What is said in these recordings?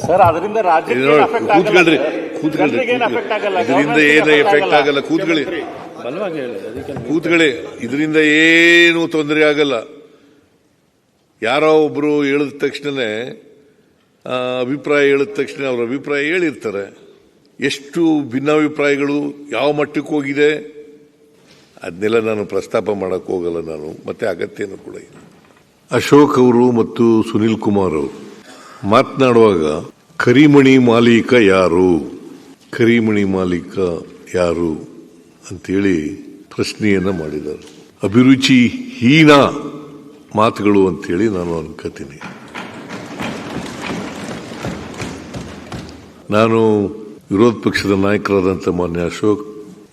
Sir ಅದರಿಂದ ರಾಜ್ಯಕ್ಕೆ affect ಆಗಲ್ಲ ಕೂತ್ಕೊಳ್ರಿ ಸರ್. ಕೂತ್ಕೊಳ್ರಿ ಜನರಿಗೆ ಏನು affect ಆಗಲ್ಲ. ಇದರಿಂದ ಗವರ್ನಮೆಂಟ್ಗೆ ಏನು affect ಎಫೆಕ್ಟ್ ಆಗಲ್ಲ. ಕೂತ್ಕೊಳ್ಳಿ ಬಲವಾಗಿ ಹೇಳಿ, ಅದಕ್ಕೆ ಕೂತ್ಕೊಳ್ಳಿ. ಇದರಿಂದ ಏನು ತೊಂದರೆ ಆಗಲ್ಲ. ಯಾರೋ ಒಬ್ರು ಹೇಳಿದ ತಕ್ಷಣನೇ ಅಭಿಪ್ರಾಯ ಹೇಳಿದ ತಕ್ಷಣ ಅವ್ರ ಅಭಿಪ್ರಾಯ ಹೇಳಿರ್ತಾರೆ. ಎಷ್ಟು ಭಿನ್ನಾಭಿಪ್ರಾಯಗಳು ಯಾವ ಮಟ್ಟಕ್ಕೆ ಹೋಗಿದೆ ಅದನ್ನೆಲ್ಲ ನಾನು ಪ್ರಸ್ತಾಪ ಮಾಡಕ್ಕೆ ಹೋಗಲ್ಲ ನಾನು, ಮತ್ತೆ ಅಗತ್ಯನೂ ಕೂಡ ಇಲ್ಲ. ಅಶೋಕ್ ಅವರು ಮತ್ತು ಸುನಿಲ್ ಕುಮಾರ್ ಅವರು ಮಾತನಾಡುವಾಗ ಕರಿಮಣಿ ಮಾಲೀಕ ಯಾರು, ಕರಿಮಣಿ ಮಾಲೀಕ ಯಾರು ಅಂತೇಳಿ ಪ್ರಶ್ನೆಯನ್ನ ಮಾಡಿದ್ದಾರೆ. ಅಭಿರುಚಿ ಹೀನ ಮಾತುಗಳು ಅಂತೇಳಿ ನಾನು ಅನ್ಕೋತೀನಿ. ನಾನು ವಿರೋಧ ಪಕ್ಷದ ನಾಯಕರಾದಂಥ ಮಾನ್ಯ ಅಶೋಕ್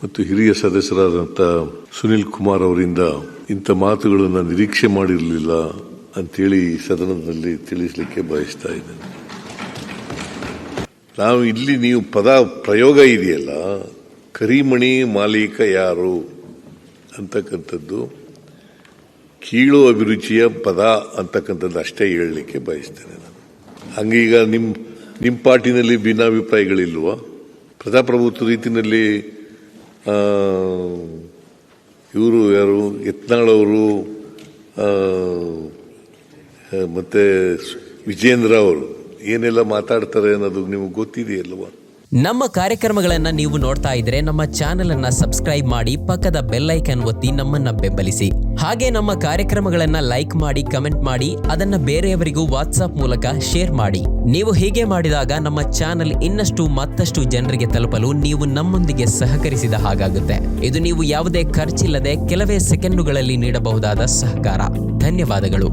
ಮತ್ತು ಹಿರಿಯ ಸದಸ್ಯರಾದಂಥ ಸುನಿಲ್ ಕುಮಾರ್ ಅವರಿಂದ ಇಂಥ ಮಾತುಗಳನ್ನು ನಿರೀಕ್ಷೆ ಮಾಡಿರಲಿಲ್ಲ ಅಂತೇಳಿ ಸದನದಲ್ಲಿ ತಿಳಿಸಲಿಕ್ಕೆ ಬಯಸ್ತಾ ಇದ್ದೇನೆ. ನಾವು ಇಲ್ಲಿ ನೀವು ಪದ ಪ್ರಯೋಗ ಇದೆಯಲ್ಲ, ಕರಿಮಣಿ ಮಾಲೀಕ ಯಾರು ಅಂತಕ್ಕಂಥದ್ದು ಕೀಳು ಅಭಿರುಚಿಯ ಪದ ಅಂತಕ್ಕಂಥದ್ದು ಅಷ್ಟೇ ಹೇಳಲಿಕ್ಕೆ ಬಯಸ್ತೇನೆ ನಾನು. ಹಂಗೀಗ ನಿಮ್ಮ ಪಾರ್ಟಿನಲ್ಲಿ ಭಿನ್ನಾಭಿಪ್ರಾಯಗಳಿಲ್ವಾ? ಪ್ರಜಾಪ್ರಭುತ್ವ ರೀತಿಯಲ್ಲಿ ಇವರು ಯಾರು ಯತ್ನಾಳ್ ಅವರು ಮತ್ತೆ ವಿಜೇಂದ್ರ ಅವರು ಏನೆಲ್ಲ ಮಾತಾಡ್ತಾರೆ ಅನ್ನೋದು ನಿಮಗೆ ಗೊತ್ತಿದೆಯಲ್ವಾ? ನಮ್ಮ ಕಾರ್ಯಕ್ರಮಗಳನ್ನ ನೀವು ನೋಡ್ತಾ ಇದ್ರೆ ನಮ್ಮ ಚಾನೆಲ್ ಅನ್ನ ಸಬ್ಸ್ಕ್ರೈಬ್ ಮಾಡಿ, ಪಕ್ಕದ ಬೆಲ್ ಐಕಾನ್ ಒತ್ತಿ ನಮ್ಮನ್ನ ಬೆಂಬಲಿಸಿ. ಹಾಗೆ ನಮ್ಮ ಕಾರ್ಯಕ್ರಮಗಳನ್ನ ಲೈಕ್ ಮಾಡಿ, ಕಮೆಂಟ್ ಮಾಡಿ, ಅದನ್ನ ಬೇರೆಯವರಿಗೂ ವಾಟ್ಸ್ಆಪ್ ಮೂಲಕ ಶೇರ್ ಮಾಡಿ. ನೀವು ಹೀಗೆ ಮಾಡಿದಾಗ ನಮ್ಮ ಚಾನೆಲ್ ಮತ್ತಷ್ಟು ಜನರಿಗೆ ತಲುಪಲು ನೀವು ನಮ್ಮೊಂದಿಗೆ ಸಹಕರಿಸಿದ ಹಾಗಾಗುತ್ತೆ. ಇದು ನೀವು ಯಾವುದೇ ಖರ್ಚಿಲ್ಲದೆ ಕೆಲವೇ ಸೆಕೆಂಡುಗಳಲ್ಲಿ ನೀಡಬಹುದಾದ ಸಹಕಾರ. ಧನ್ಯವಾದಗಳು.